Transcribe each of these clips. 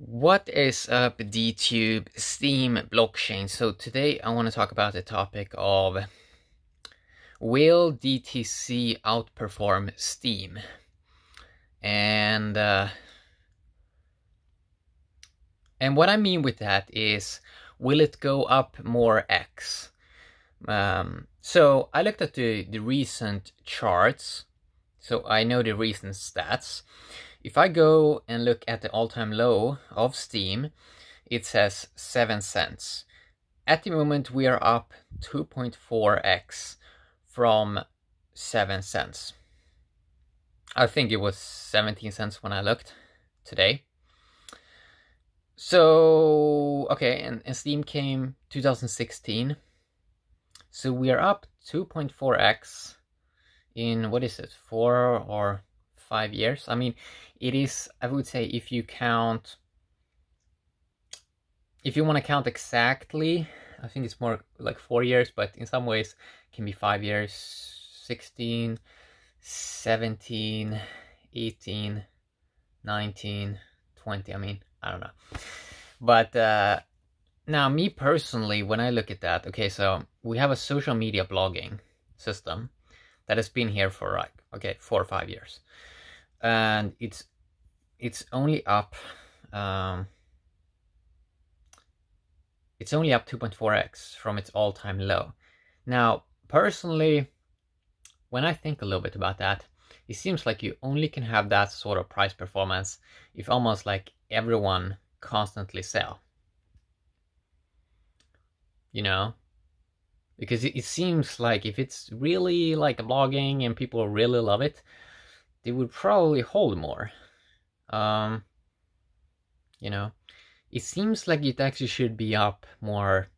What is up, DTube Steem blockchain? So today I want to talk about the topic of, will DTC outperform Steem? And what I mean with that is, will it go up more X? So I looked at the recent charts, so I know the recent stats. If I go and look at the all-time low of Steem, it says 7 cents. At the moment, we are up 2.4x from 7 cents. I think it was 17 cents when I looked today. So, okay, and Steem came 2016. So we are up 2.4x in, what is it, 4 or 5 years? I mean, it is, I would say, if you want to count exactly, I think it's more like 4 years, but in some ways it can be 5 years, 16, 17, 18, 19, 20, I mean, I don't know. But now, me personally, when I look at that, okay, so we have a social media blogging system that has been here for like, okay, 4 or 5 years. And it's only up, it's only up 2.4x from its all-time low. Now, personally, when I think a little bit about that, it seems like you only can have that sort of price performance if almost like everyone constantly sell. You know? Because it seems like if it's really like a blogging and people really love it, they would probably hold more. You know, it seems like it actually should be up more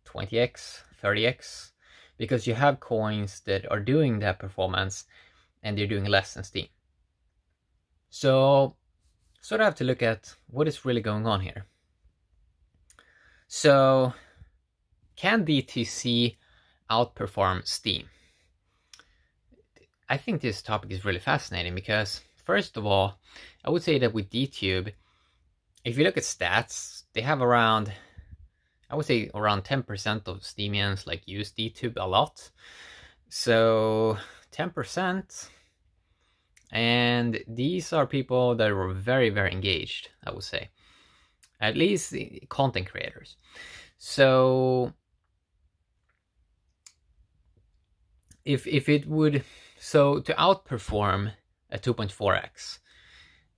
20x, 30x, because you have coins that are doing that performance and they're doing less than Steem. So sort of have to look at what is really going on here. So can DTC outperform Steem? I think this topic is really fascinating because, first of all, I would say that with DTube, if you look at stats, they have around, I would say around 10% of Steemians like use DTube a lot. So 10%, and these are people that were very, very engaged, I would say. At least content creators. So if it would, so to outperform a 2.4x,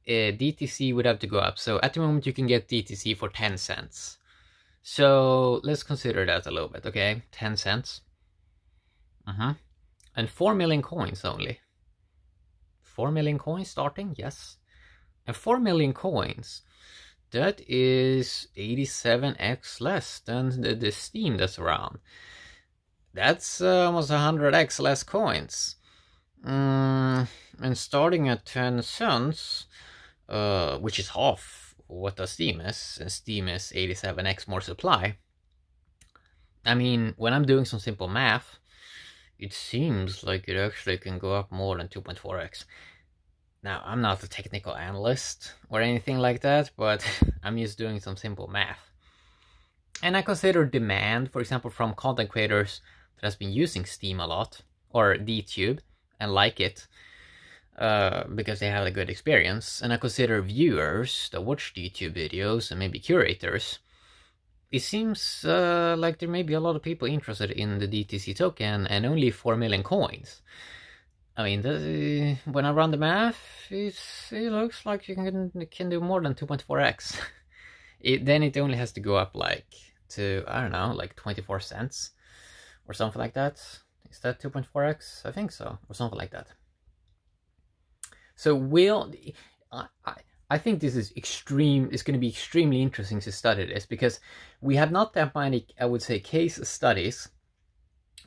DTC would have to go up. So at the moment you can get DTC for 10 cents. So let's consider that a little bit, okay? 10 cents. And 4 million coins only. 4 million coins starting, yes. And 4 million coins, that is 87x less than the Steem that's around. That's almost 100x less coins. And starting at 10 cents, which is half what the Steem is, and Steem is 87x more supply. I mean, when I'm doing some simple math, it seems like it actually can go up more than 2.4x. Now, I'm not a technical analyst or anything like that, but I'm just doing some simple math. And I consider demand, for example, from content creators that has been using Steem a lot, or DTube, and like it, because they have a good experience. And I consider viewers that watch DTube videos and maybe curators. It seems like there may be a lot of people interested in the DTC token and only 4 million coins. I mean, when I run the math, it looks like you can do more than 2.4x. Then it only has to go up like to, I don't know, like 24 cents or something like that. Is that 2.4x? I think so, or something like that. So I think this is it's going to be extremely interesting to study this, because we have not that many, I would say, case studies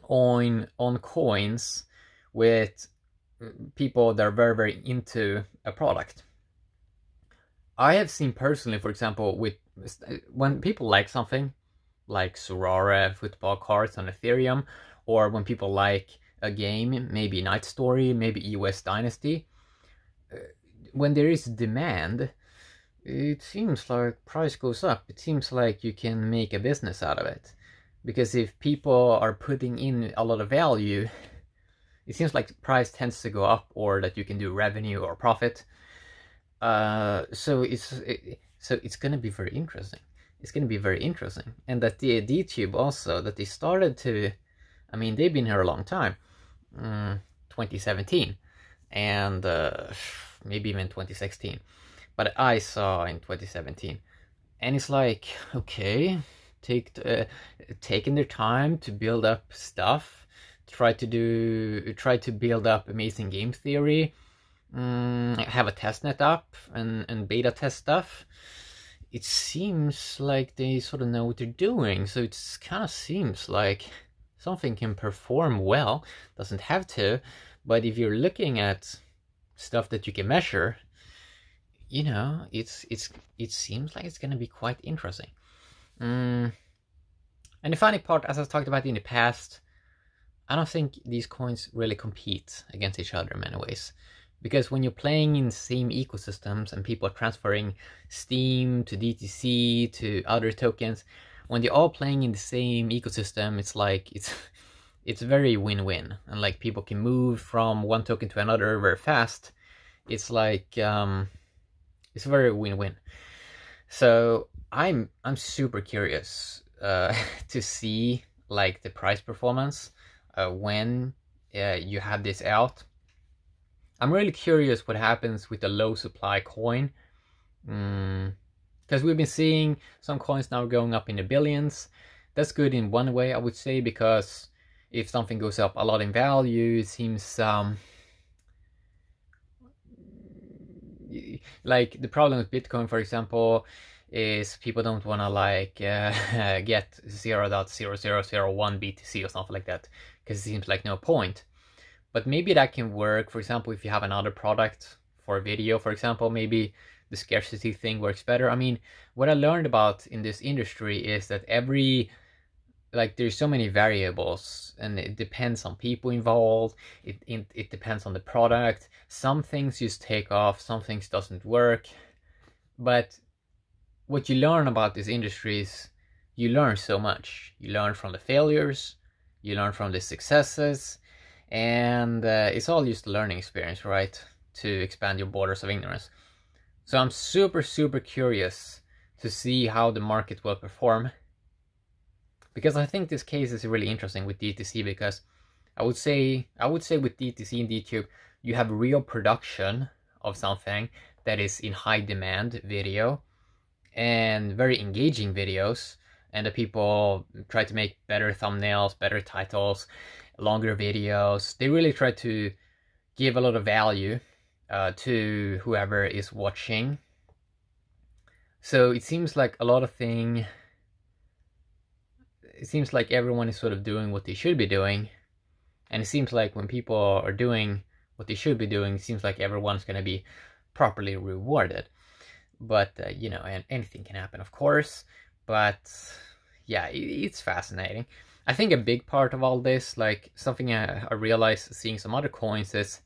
on coins with people that are very, very into a product. I have seen personally, for example, when people like something, like Sorare football cards on Ethereum, or when people like a game, maybe Night Story, maybe EOS Dynasty, when there is demand, it seems like price goes up. It seems like you can make a business out of it. Because if people are putting in a lot of value, it seems like the price tends to go up, or that you can do revenue or profit. So it's going to be very interesting. It's going to be very interesting. And that the DTube also, that they started to, I mean, they've been here a long time, 2017, and maybe even 2016. But I saw in 2017, and it's like, okay, taking their time to build up stuff, try to build up amazing game theory, have a testnet up and beta test stuff. It seems like they sort of know what they're doing, so it kind of seems like something can perform well. Doesn't have to, but if you're looking at stuff that you can measure, you know, it seems like it's going to be quite interesting. And the funny part, as I've talked about in the past, I don't think these coins really compete against each other in many ways. Because when you're playing in the same ecosystems and people are transferring Steem to DTC to other tokens, when they're all playing in the same ecosystem, it's like it's very win-win, and like people can move from one token to another very fast. It's like it's very win-win. So I'm super curious to see like the price performance when you have this out. I'm really curious what happens with the low supply coin, because we've been seeing some coins now going up in the billions. That's good in one way, I would say, because if something goes up a lot in value, it seems like the problem with Bitcoin, for example, is people don't want to like get 0.0001 BTC or something like that, because it seems like no point. But maybe that can work, for example, if you have another product for a video, for example, maybe the scarcity thing works better. I mean, what I learned about in this industry is that there's so many variables, and it depends on people involved, it depends on the product. Some things just take off, some things doesn't work. But what you learn about this industry is you learn so much. You learn from the failures, you learn from the successes, and it's all just a learning experience, right? To expand your borders of ignorance. So I'm super curious to see how the market will perform, because I think this case is really interesting with DTC, because I would say with DTC and DTube, you have real production of something that is in high demand video, and very engaging videos, and the people try to make better thumbnails, better titles, longer videos. They really try to give a lot of value to whoever is watching. So it seems like it seems like everyone is sort of doing what they should be doing, and it seems like when people are doing what they should be doing, it seems like everyone's going to be properly rewarded. But you know, and anything can happen, of course. But yeah, it's fascinating. I think a big part of all this, like something I realized seeing some other coins, is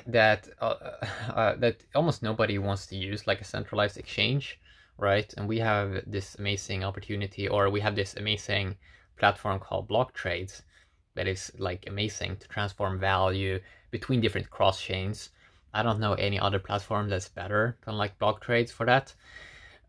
that that almost nobody wants to use like a centralized exchange, right? And we have this amazing opportunity, or we have this amazing platform called block trades that is like amazing to transform value between different cross chains. I don't know any other platform that's better than like block trades for that.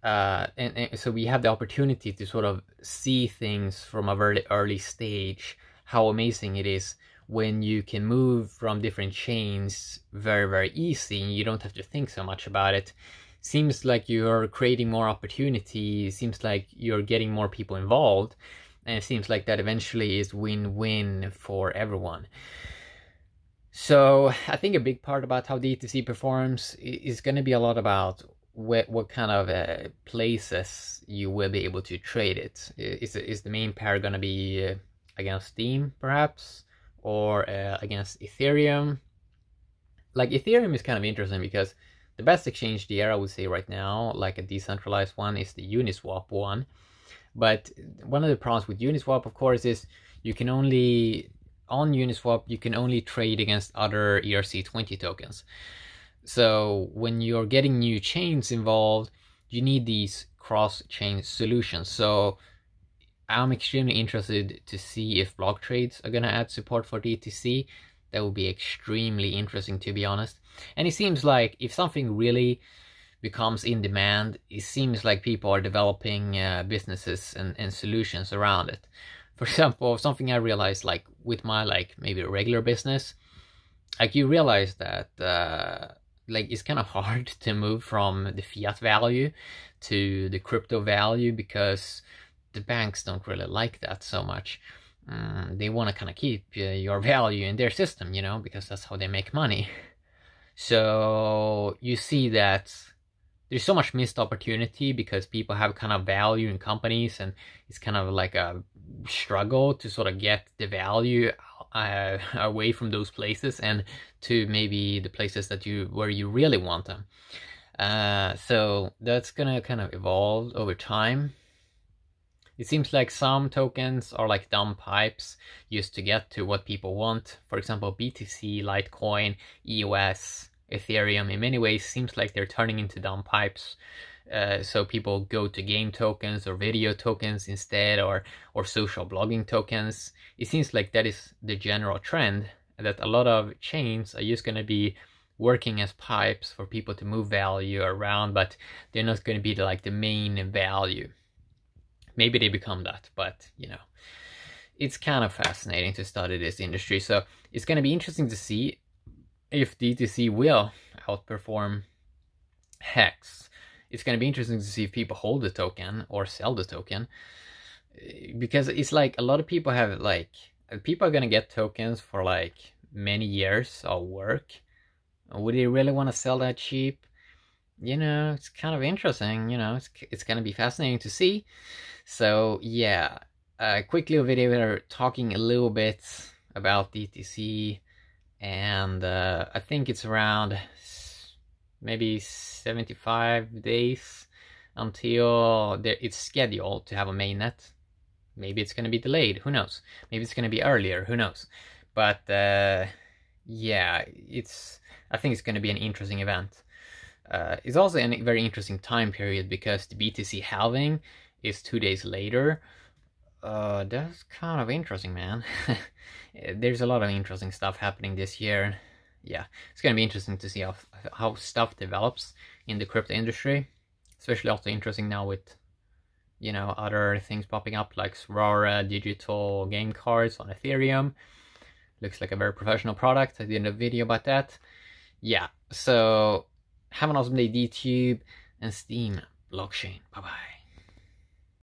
And so we have the opportunity to sort of see things from a very early stage, how amazing it is when you can move from different chains very easy, and you don't have to think so much about it. Seems like you're creating more opportunity, seems like you're getting more people involved, and it seems like that eventually is win-win for everyone. So I think a big part about how DTC performs is going to be a lot about what kind of places you will be able to trade it. Is the main pair going to be against Steem, perhaps, or against Ethereum? Like Ethereum is kind of interesting because the best exchange there, I would say right now, like a decentralized one, is the Uniswap one. But one of the problems with Uniswap, of course, is you can only, on Uniswap, you can only trade against other ERC20 tokens. So when you're getting new chains involved, you need these cross-chain solutions. So I'm extremely interested to see if block trades are going to add support for DTC. That would be extremely interesting, to be honest. And it seems like if something really becomes in demand, it seems like people are developing businesses and solutions around it. For example, something I realized, like with my maybe regular business, like you realize that like it's kind of hard to move from the fiat value to the crypto value, because the banks don't really like that so much. They want to kind of keep your value in their system, you know, because that's how they make money. So you see that there's so much missed opportunity because people have kind of value in companies, and it's kind of like a struggle to sort of get the value away from those places and to maybe the places that where you really want them. So that's gonna kind of evolve over time. It seems like some tokens are like dumb pipes used to get to what people want. For example, BTC, Litecoin, EOS, Ethereum, in many ways seems like they're turning into dumb pipes. So people go to game tokens or video tokens instead, or social blogging tokens. It seems like that is the general trend, that a lot of chains are just going to be working as pipes for people to move value around, but they're not going to be like the main value. Maybe they become that, but you know, it's kind of fascinating to study this industry. So it's going to be interesting to see if DTC will outperform Hex. It's going to be interesting to see if people hold the token or sell the token, because it's like a lot of people have people are going to get tokens for like many years of work. Would they really want to sell that cheap? You know, it's kind of interesting. You know, it's going to be fascinating to see. So yeah, quick little video here talking a little bit about DTC, and I think it's around maybe 75 days until it's scheduled to have a mainnet. Maybe it's going to be delayed, who knows? Maybe it's going to be earlier, who knows? But yeah, I think it's going to be an interesting event. It's also a very interesting time period because the BTC halving is 2 days later. That's kind of interesting, man. There's a lot of interesting stuff happening this year. Yeah, it's gonna be interesting to see how stuff develops in the crypto industry. Especially also interesting now with, you know, other things popping up like Sorara digital game cards on Ethereum. Looks like a very professional product. I did a video about that. Yeah, so have an awesome day, DTube and Steem blockchain. Bye bye.